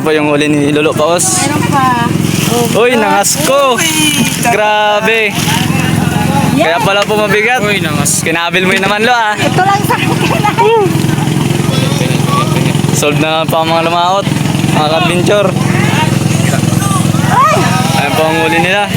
po yung huli ni Lolo Paos. Meron pa. Uy, nangasko. Grabe. Kaya pala po mabigat. Uy, nangas. Kinabil mo yun naman, Lo, ah. Ito lang sa akin. Solve na pa ang mga lumaot. Mga ka-adventure. Ayan po ang huli nila.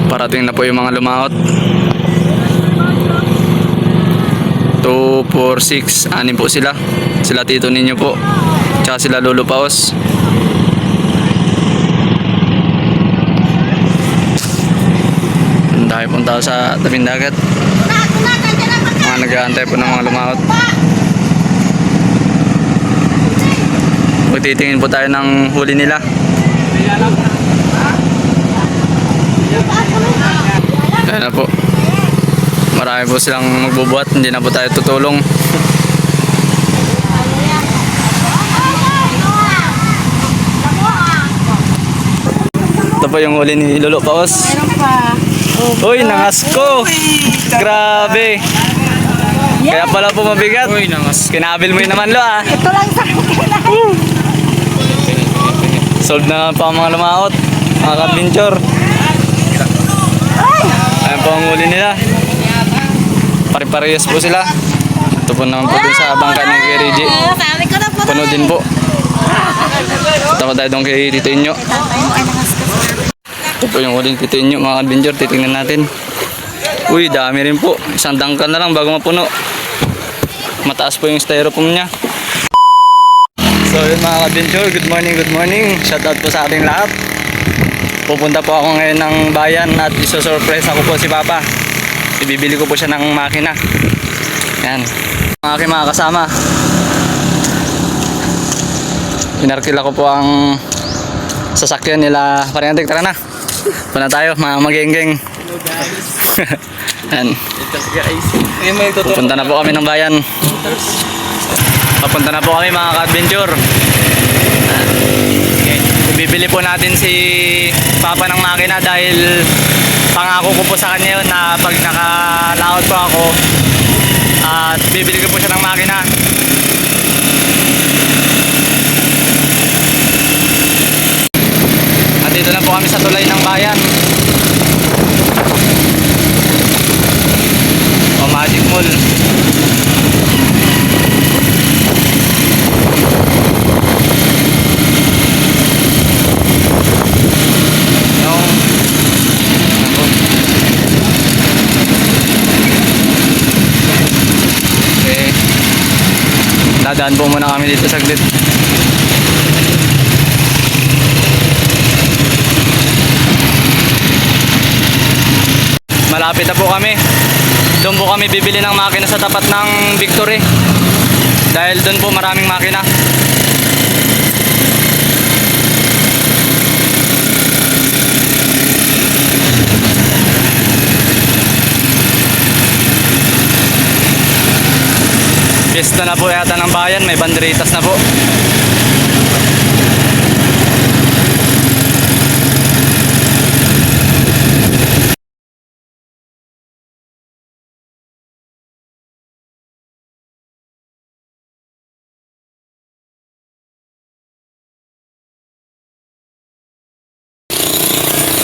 Parating na po yung mga lumaot. 2, 4, 6, 6 po sila. Sila tito ninyo po. Tsaka sila Lolo Paos. Dahil punta sa tabing dagat. Mga nag-aantay po ng mga lumaot. Magtitingin po tayo ng huli nila. Ayan na po. Marami po silang magbubuhat. Hindi na po tayo tutulong. Ito po yung huli ni Lolo Paos. Meron pa. Uy, nangasko. Grabe. Kaya pala po mabigat. Uy, nangas. Kinabil mo yun naman, Lo, ah. Ito lang sa akin. Solve na pa ang mga lumaot. Mga ka-adventure. Ayan po ang huli nila. Pare-parehas po sila. Ito po naman po din sa bangka ni Kuya Reggie. Puno din po. Punta ko tayo doon kay Tito Inyo. Ito po yung huling Tito Inyo, mga ka-adventure. Titingnan natin. Uy, dami rin po. Isang dangkal na lang bago mapuno. Mataas po yung styrofoam niya. So yun mga ka-adventure, good morning. Shoutout po sa ating lahat. Pupunta po ako ngayon ng bayan at iso-surprise ako po si Papa. Ibibili ko po siya ng makina. Yan. Mga aking mga kasama. Pinarkila ko po ang sasakyan nila. Parihantik, tara na. Punta tayo, mga magengeng. Yan. Pupunta na po kami ng bayan. Papunta na po kami mga ka-adventure. Ibibili po natin si Papa ng makina dahil pangako ko po sa kanya yun na pag nakalaot po ako at bibili ko po siya ng makina. At dito na po kami sa tulay ng bayan. O Magic Mall. Dadaan po muna kami dito saglit. Malapit na po kami. Doon po kami bibili ng makina sa tapat ng Victory. Dahil doon po maraming makina. Pista na po yata ng bayan, may banderitas na po.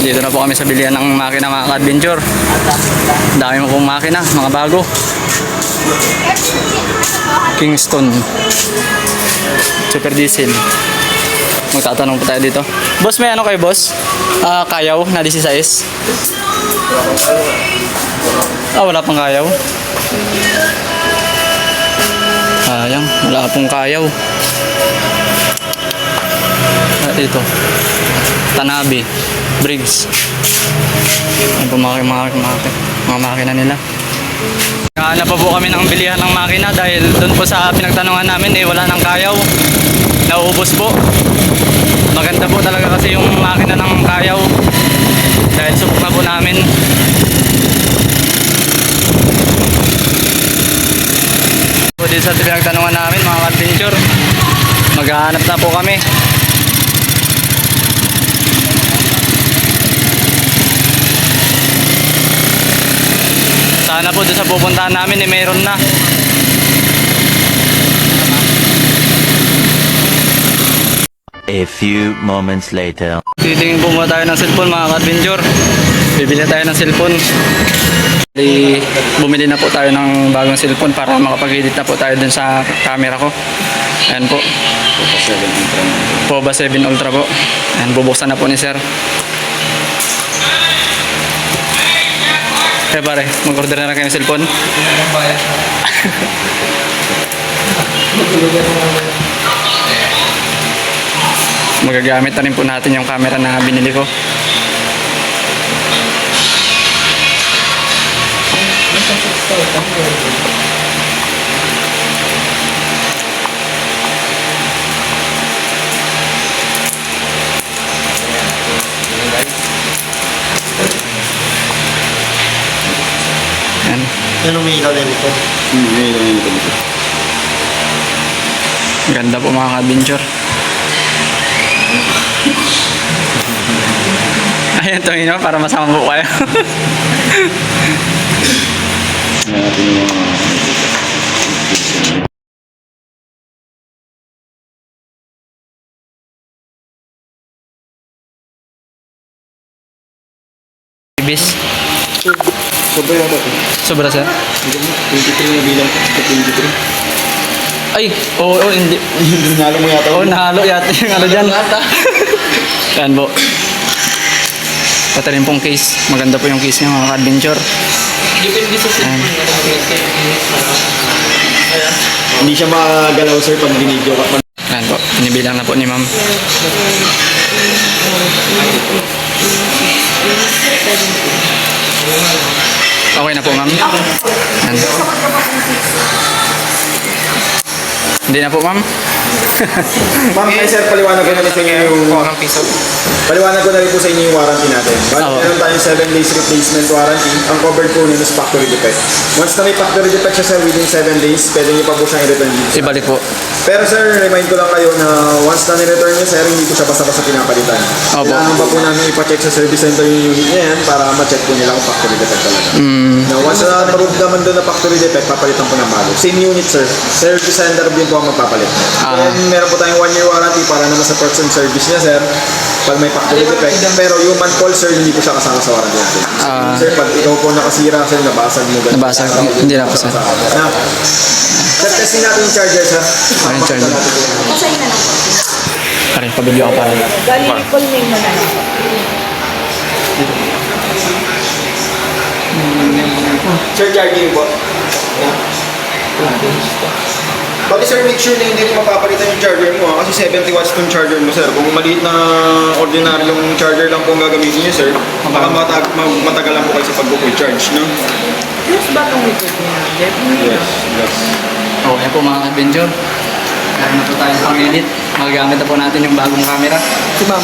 Dito na po kami sa bilihan ng makina mga ka-adventure. Dami mo pong makina, mga bago. Kingston Super Diesel. Magtatanong po tayo dito. Boss, may ano kayo, boss? Kayaw na 16. Wala pang kayaw. Sayang, wala pong kayaw. Ito Tanabe Briggs. Ano po mga makina nila. Hanap pa po kami ng bilihan ng makina dahil doon po sa pinagtanungan namin wala nang kayaw. Nauubos po. Maganda po talaga kasi yung makina ng kayaw dahil subok na po namin. Po dito sa pinagtanungan namin mga adventure, maghahanap na po kami. Sana po doon sa pupuntahan namin mayroon na. A few moments later. Titingin po muna tayo ng cellphone mga ka-adventure. Bibili tayo ng cellphone. Bumili na po tayo ng bagong cellphone para makapag-edit na po tayo dun sa camera ko. Ayan po. Poba 7 Ultra po. Ayan, bubuksan na po ni sir. Kaya pare, mag-order na lang kayo ng cellphone. Magagamit na rin po natin yung camera na binili ko. Yan. Ano may ilaw na ito? May ilaw na ito. Ganda po mga ka-adventure. Ayan, tumingin naman para masama po kayo. Natin yung mga... Ibis. Sobra yata ito. Sobra sir? 23 na bilang ko. 23. Ay, oo, hindi. Nalo mo yata. Oo, nahalo yata yung ano dyan. Yan po. Pati rin pong case. Maganda po yung case niya mga ka-adventure. Hindi siya magalaw sir pag binidyo ka. Yan po, binibilang na po ni ma'am. Okay na po ma'am. Yan. Hindi na po ma'am. Ma'am, ay sir, paliwanag ko na rin sa inyo yung... Paliwanag ko na rin po sa inyo yung warranty natin. Oo. Meron tayong 7 days replacement warranty. Ang covered po nito is factory defect. Once na may factory defect siya sir, within 7 days, pwede niyo pa po siyang i-return dito. Ibalik po. Pero sir, remind ko lang kayo na once na ni-return niyo sir, hindi ko siya basta-basta pinapalitan. Opo. Kailangan pa po namin ipacheck sa service center yung unit niya yan para ma-check po nila kung factory defect talaga. Now, once na na-prove naman doon na factory defect, papalitan po ng bago. Same unit sir, service center din po ang magpapalit. And meron po tayong 1 year warranty para naman sa parts and service niya sir. Pag may factory defect, pero human fault sir, hindi po siya kasama sa warranty natin. Sir, pag ikaw po nakasira sir, nabasag mo ganun. Nabasag. Hindi na po sir. Na, sir, testing natin yung charger sir. Yung charger. Pasay na lang po. Pare, pabili ako para. Galing name mo na lang po. Sir, charging po. Pati sir, make sure na hindi rin mapapalitan yung charger mo ha? Kasi 70 watts itong charger mo sir. Kung maliit na ordinaryong charger lang po ang gagamitin niyo sir, baka matagal lang po kayo sa pag-full charge, no? Yes ba itong likod niya? Yes, yes. Okay po mga ka-adventure. Meron na po tayo pang-edit. Magagamit na po natin yung bagong camera. Si ma'am.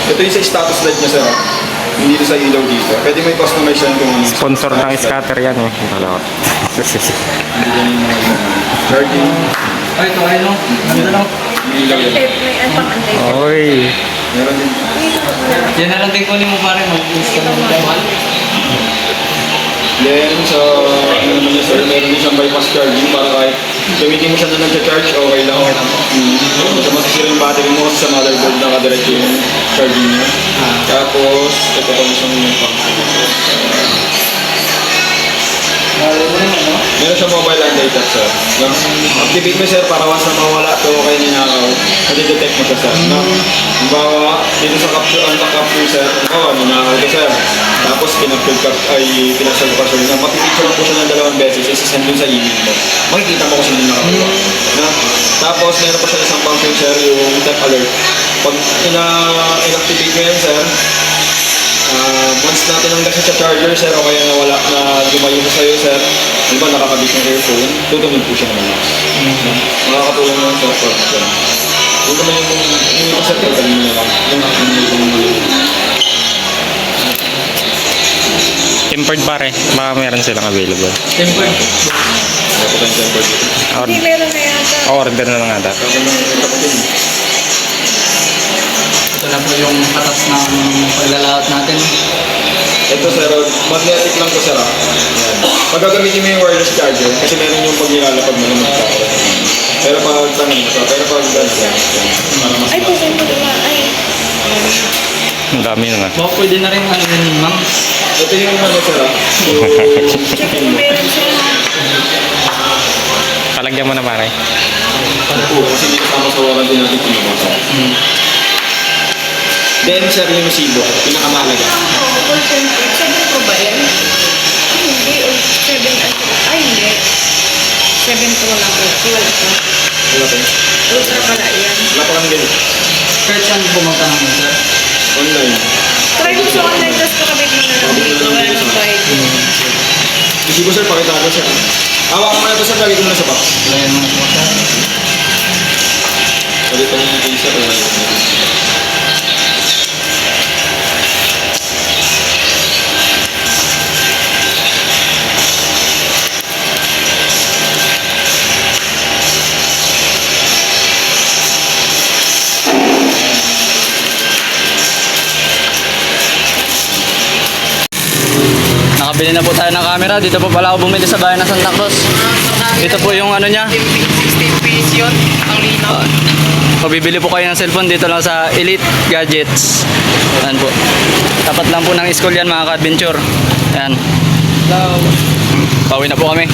Ito yung sa status light niya sir. Hindi ito sa ilaw dito. Pwede may customize yan kung ano. Sponsor ng scatter yan eh. Dalawa. Hindi yan yung mga charging. Ay, ito kayo no? Ganda no? Yung ilaw yan. May pang antay. Oy. Meron din. Yan na lang din kunin mo pare. Mag-install mo tayo. Then sa ano naman niya sir, meron din siyang bypass charging para kahit gamitin mo siya na nag-charge, okay lang. Basta masisira yung battery mo sa motherboard na kadiretso yung charging niya. Tapos, ito pa isang function. Meron siyang mobile anti-theft sir. Activate mo sir para once na mawala ito kayo ninakaw, nade-detect mo siya sir. Halimbawa, dito sa capture, anti-capture sir, halimbawa, ninakaw ito sir. Tapos pinasal ko sir na mapipicture lang po siya ng 2 beses, isasend dun sa email mo. Makikita mo kung sino nakakawa. Tapos meron pa siya isang function sir, yung theft alert. Pag inactivate mo yan sir, once natin ang gasa sa charger sir, o kaya nawala na lumayo sa sa'yo sir, di ba nakakabit ng earphone, tutunog po siya ng malakas. Makakatulong naman sa pag sir. Yung naman yung ito sir, tagalin mo lang. Yung Tempered pare. Baka meron silang available. Tempered. Dapat ang tempered dito. Hindi meron na yata. Order na lang ata. Ito na po yung patas ng paglalaot natin. Ito sir, magnetic lang to sir. Yan. Pag gagamitin mo yung wireless charger, kasi meron yung pag nilalapag mo naman ka. Pero pag tanong mo to, pero pag gano'n yan, para mas Ay, pwede mo diba? Ay. Ang dami na. Baka pwede na rin ano yun, ma'am. ito yung ano sir, yung Check kung meron siya. Palagyan mo na pare. po, kasi hindi kasama sa warranty natin pinamasa. Then sir, yung resibo, pinakamahalaga. Call center. 7 Pro ba yan? Ay, hindi. O 7 ay, hindi. 7 Pro lang po. Wala pa. Wala tayo. Ultra pala yan. Wala pa kang ganito. Kahit saan po magtanong yun, sir? Online. Try mo sa online, tapos kakabit mo na lang dito. Wala nang bayad. Resibo sir, pakita ko sir. Hawak mo na ito sir, lagi ko na sa box. Layan mo na po, sir. Sabi pa niya yung sir. Nakabili na po tayo ng camera. Dito po pala ako bumili sa bayan ng Santa Cruz. Ito po yung ano niya. 16 piece yun. Ang linaw. Kung bibili po kayo ng cellphone, dito lang sa Elite Gadgets. Ayan po. Tapat lang po ng school yan mga ka-adventure. Ayan. Pauwi na po kami.